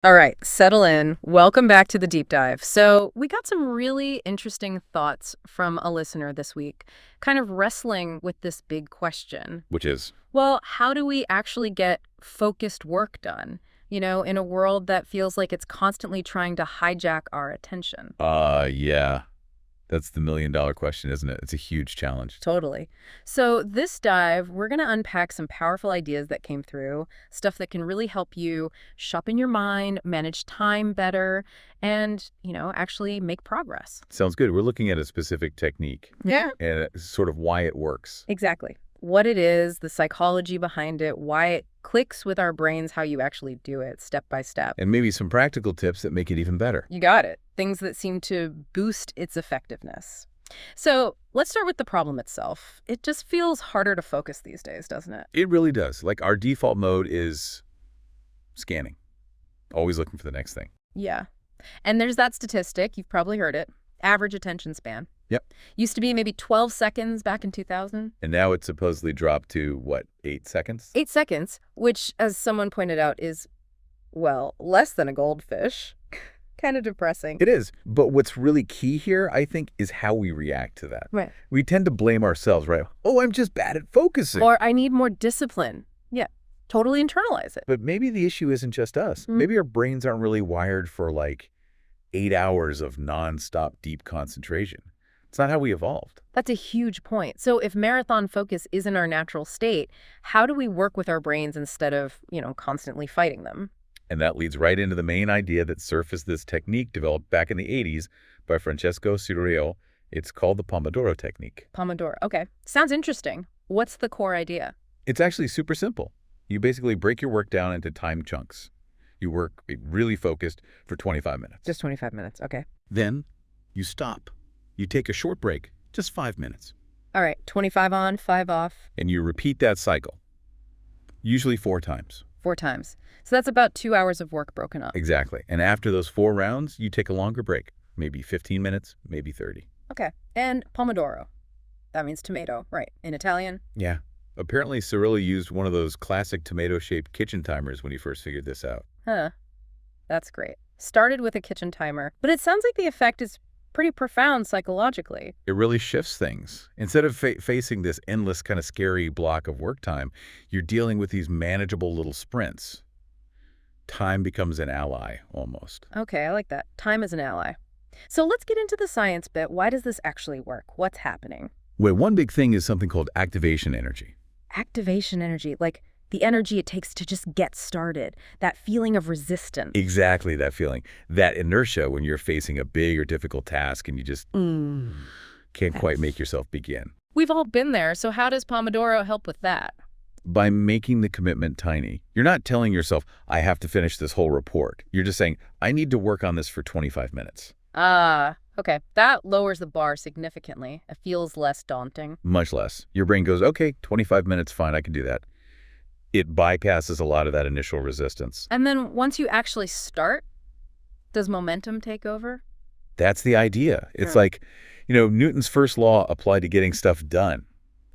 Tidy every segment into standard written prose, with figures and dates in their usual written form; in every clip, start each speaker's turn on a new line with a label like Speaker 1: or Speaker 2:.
Speaker 1: All right, settle in. Welcome back to the deep dive. So, we got some really interesting thoughts from a listener this week, kind of wrestling with this big question.
Speaker 2: Which is,
Speaker 1: Well, how do we actually get focused work done? In a world that feels like it's constantly trying to hijack our attention.
Speaker 2: yeah, that's the million-dollar question, isn't it? It's a huge challenge.
Speaker 1: Totally. So, this dive, we're going to unpack some powerful ideas that came through, stuff that can really help you sharpen your mind, manage time better, and, actually make progress.
Speaker 2: Sounds good. We're looking at a specific technique
Speaker 1: Yeah.
Speaker 2: and sort of why it works.
Speaker 1: Exactly. What it is, the psychology behind it, why it clicks with our brains, how you actually do it step by step.
Speaker 2: And maybe some practical tips that make it even better.
Speaker 1: You got it. Things that seem to boost its effectiveness. So let's start with the problem itself. It just feels harder to focus these days, doesn't it?
Speaker 2: It really does. Like our default mode is scanning, always looking for the next thing.
Speaker 1: Yeah. And there's that statistic, you've probably heard it, average attention span.
Speaker 2: Yep.
Speaker 1: Used to be maybe 12 seconds back in 2000.
Speaker 2: And now it's supposedly dropped to, what, 8 seconds?
Speaker 1: 8 seconds, which, as someone pointed out, is, well, less than a goldfish. Kind of depressing.
Speaker 2: It is. But what's really key here, I think, is how we react to that.
Speaker 1: Right.
Speaker 2: We tend to blame ourselves, right? Oh, I'm just bad at focusing.
Speaker 1: Or I need more discipline. Yeah. Totally internalize it.
Speaker 2: But maybe the issue isn't just us.
Speaker 1: Mm.
Speaker 2: Maybe our brains aren't really wired for like 8 hours of nonstop deep concentration. It's not how we evolved.
Speaker 1: That's a huge point. So if marathon focus isn't our natural state, how do we work with our brains instead of, constantly fighting them?
Speaker 2: And that leads right into the main idea that surfaced this technique developed back in the 80s by Francesco Cirio. It's called the Pomodoro Technique.
Speaker 1: Pomodoro. Okay. Sounds interesting. What's the core idea?
Speaker 2: It's actually super simple. You basically break your work down into time chunks. You work really focused for 25 minutes.
Speaker 1: Just 25 minutes. Okay.
Speaker 2: Then you stop. You take a short break, just 5 minutes.
Speaker 1: All right. 25 on, 5 off.
Speaker 2: And you repeat that cycle, usually 4 times.
Speaker 1: 4 times. So that's about 2 hours of work broken up.
Speaker 2: Exactly. And after those 4 rounds, you take a longer break, maybe 15 minutes, maybe 30.
Speaker 1: Okay. And Pomodoro. That means tomato, right? In Italian?
Speaker 2: Yeah. Apparently, Cirillo used one of those classic tomato-shaped kitchen timers when he first figured this out.
Speaker 1: Huh. That's great. Started with a kitchen timer, but it sounds like the effect is pretty profound psychologically.
Speaker 2: It really shifts things. Instead of facing this endless kind of scary block of work time, you're dealing with these manageable little sprints. Time becomes an ally, almost.
Speaker 1: Okay, I like that. Time is an ally. So let's get into the science bit. Why does this actually work? What's happening?
Speaker 2: Well, one big thing is something called activation energy.
Speaker 1: Activation energy, like the energy it takes to just get started, that feeling of resistance.
Speaker 2: Exactly that feeling. That inertia when you're facing a big or difficult task and you just can't quite make yourself begin.
Speaker 1: We've all been there, so how does Pomodoro help with that?
Speaker 2: By making the commitment tiny. You're not telling yourself, I have to finish this whole report. You're just saying, I need to work on this for 25 minutes.
Speaker 1: Okay. That lowers the bar significantly. It feels less daunting.
Speaker 2: Much less. Your brain goes, okay, 25 minutes, fine, I can do that. It bypasses a lot of that initial resistance.
Speaker 1: And then once you actually start, does momentum take over?
Speaker 2: That's the idea. It's
Speaker 1: Sure.
Speaker 2: like, Newton's first law applied to getting stuff done.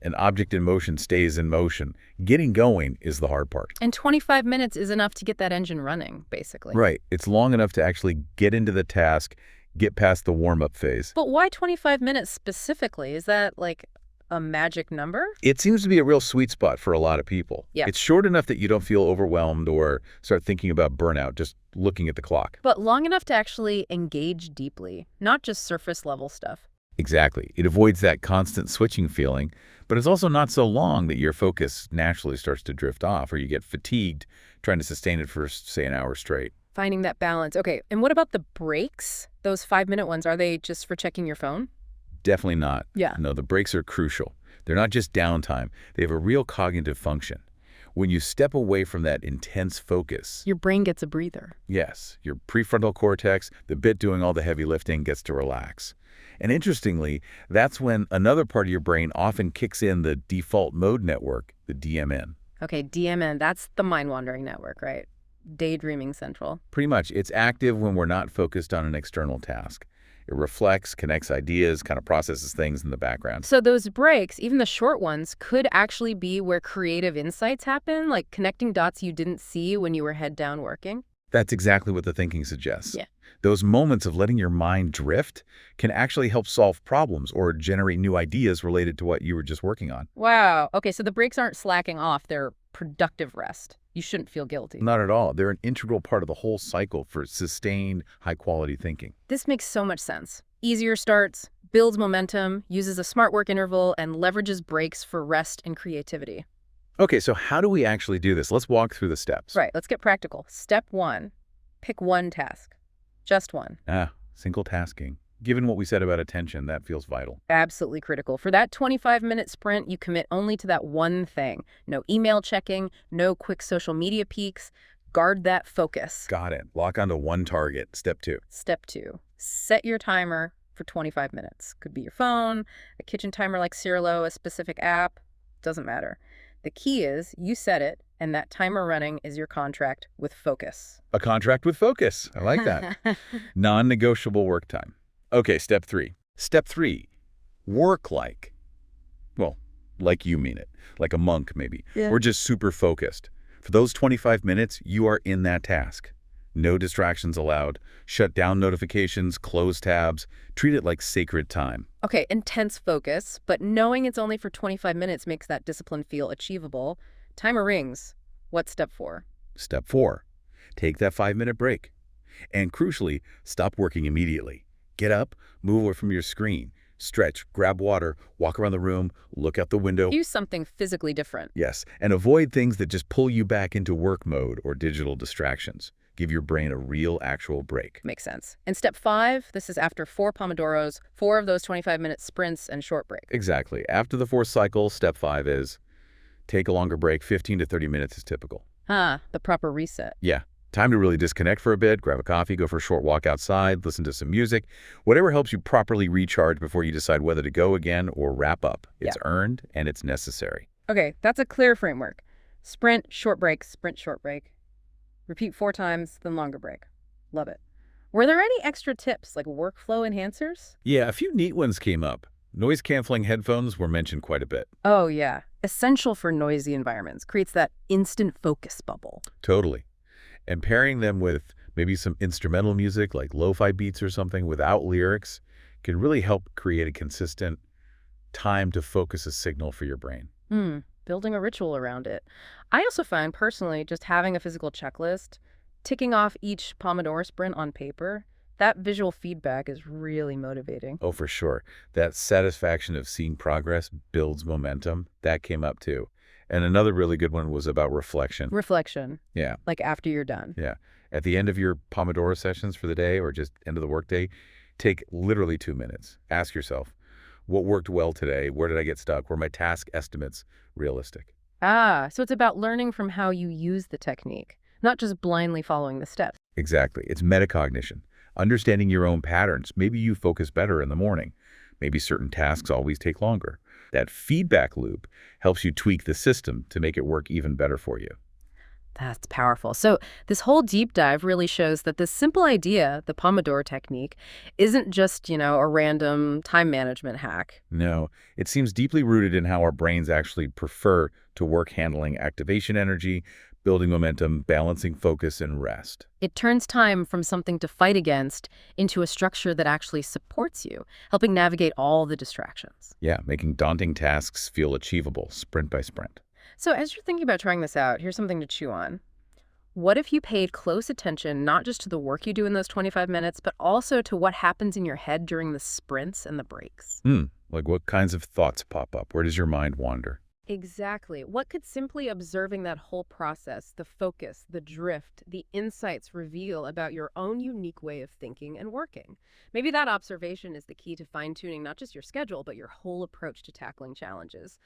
Speaker 2: An object in motion stays in motion. Getting going is the hard part.
Speaker 1: And 25 minutes is enough to get that engine running, basically.
Speaker 2: Right. It's long enough to actually get into the task, get past the warm-up phase.
Speaker 1: But why 25 minutes specifically? Is that like a magic number?
Speaker 2: It seems to be a real sweet spot for a lot of people.
Speaker 1: Yeah.
Speaker 2: It's short enough that you don't feel overwhelmed or start thinking about burnout just looking at the clock.
Speaker 1: But long enough to actually engage deeply, not just surface level stuff.
Speaker 2: Exactly. It avoids that constant switching feeling, but it's also not so long that your focus naturally starts to drift off or you get fatigued trying to sustain it for, say, an hour straight.
Speaker 1: Finding that balance. Okay, and what about the breaks? Those 5-minute ones, are they just for checking your phone?
Speaker 2: Definitely not.
Speaker 1: Yeah.
Speaker 2: No, the breaks are crucial. They're not just downtime. They have a real cognitive function. When you step away from that intense focus,
Speaker 1: Your brain gets a breather.
Speaker 2: yes, your prefrontal cortex, the bit doing all the heavy lifting, gets to relax. And interestingly, that's when another part of your brain often kicks in the default mode network, the DMN.
Speaker 1: Okay, DMN, that's the mind-wandering network, right? Daydreaming Central.
Speaker 2: Pretty much, it's active when we're not focused on an external task. It reflects, connects ideas, kind of processes things in the background.
Speaker 1: So those breaks, even the short ones, could actually be where creative insights happen, like connecting dots you didn't see when you were head down working?
Speaker 2: That's exactly what the thinking suggests.
Speaker 1: Yeah.
Speaker 2: Those moments of letting your mind drift can actually help solve problems or generate new ideas related to what you were just working on.
Speaker 1: Wow. Okay, so the breaks aren't slacking off, they're productive rest. You shouldn't feel guilty.
Speaker 2: Not at all. They're an integral part of the whole cycle for sustained, high-quality thinking.
Speaker 1: This makes so much sense. Easier starts, builds momentum, uses a smart work interval, and leverages breaks for rest and creativity.
Speaker 2: Okay, so how do we actually do this? Let's walk through the steps.
Speaker 1: Right, let's get practical. Step one, pick one task. Just one.
Speaker 2: Single tasking. Given what we said about attention, that feels vital.
Speaker 1: Absolutely critical. For that 25-minute sprint, you commit only to that one thing. No email checking, no quick social media peeks. Guard that focus.
Speaker 2: Got it. Lock onto one target. Step 2.
Speaker 1: Step two, set your timer for 25 minutes. Could be your phone, a kitchen timer like Cirilo, a specific app. Doesn't matter. The key is you set it, and that timer running is your contract with focus.
Speaker 2: A contract with focus. I like that. Non-negotiable work time. Okay, step 3. Step 3, work like. Well, like you mean it. Like a monk, maybe.
Speaker 1: Yeah.
Speaker 2: Or just super focused. For those 25 minutes, you are in that task. No distractions allowed. Shut down notifications, close tabs. Treat it like sacred time.
Speaker 1: Okay, intense focus, but knowing it's only for 25 minutes makes that discipline feel achievable. Timer rings. What's step 4?
Speaker 2: Step 4, take that 5-minute break. And crucially, stop working immediately. Get up, move away from your screen, stretch, grab water, walk around the room, look out the window.
Speaker 1: Use something physically different.
Speaker 2: Yes, and avoid things that just pull you back into work mode or digital distractions. Give your brain a real, actual break.
Speaker 1: Makes sense. And step 5, this is after 4 Pomodoros, 4 of those 25-minute sprints and short break.
Speaker 2: Exactly. After the 4th cycle, step 5 is take a longer break. 15 to 30 minutes is typical.
Speaker 1: The proper reset.
Speaker 2: Yeah. Time to really disconnect for a bit, grab a coffee, go for a short walk outside, listen to some music, whatever helps you properly recharge before you decide whether to go again or wrap up. It's earned and it's necessary.
Speaker 1: Okay, that's a clear framework. Sprint, short break, sprint, short break. Repeat 4 times, then longer break. Love it. Were there any extra tips, like workflow enhancers?
Speaker 2: Yeah, a few neat ones came up. Noise-canceling headphones were mentioned quite a bit.
Speaker 1: Oh, yeah. Essential for noisy environments. Creates that instant focus bubble.
Speaker 2: Totally. And pairing them with maybe some instrumental music like lo-fi beats or something without lyrics can really help create a consistent time to focus a signal for your brain.
Speaker 1: Building a ritual around it. I also find, personally, just having a physical checklist, ticking off each Pomodoro sprint on paper, that visual feedback is really motivating.
Speaker 2: Oh, for sure. That satisfaction of seeing progress builds momentum. That came up too. And another really good one was about reflection.
Speaker 1: Reflection,
Speaker 2: Yeah,
Speaker 1: like after you're done.
Speaker 2: yeah. At the end of your Pomodoro sessions for the day or just end of the workday, take literally 2 minutes. Ask yourself, what worked well today? Where did I get stuck? Were my task estimates realistic?
Speaker 1: So it's about learning from how you use the technique, not just blindly following the steps.
Speaker 2: Exactly. It's metacognition. Understanding your own patterns. Maybe you focus better in the morning. Maybe certain tasks always take longer. That feedback loop helps you tweak the system to make it work even better for you.
Speaker 1: That's powerful. So this whole deep dive really shows that this simple idea, the Pomodoro Technique, isn't just, a random time management hack.
Speaker 2: No, it seems deeply rooted in how our brains actually prefer to work handling activation energy, building momentum, balancing focus, and rest.
Speaker 1: It turns time from something to fight against into a structure that actually supports you, helping navigate all the distractions.
Speaker 2: Yeah, making daunting tasks feel achievable, sprint by sprint.
Speaker 1: So as you're thinking about trying this out, here's something to chew on. What if you paid close attention not just to the work you do in those 25 minutes, but also to what happens in your head during the sprints and the breaks?
Speaker 2: Like what kinds of thoughts pop up? Where does your mind wander?
Speaker 1: Exactly. What could simply observing that whole process, the focus, the drift, the insights reveal about your own unique way of thinking and working? Maybe that observation is the key to fine-tuning not just your schedule, but your whole approach to tackling challenges.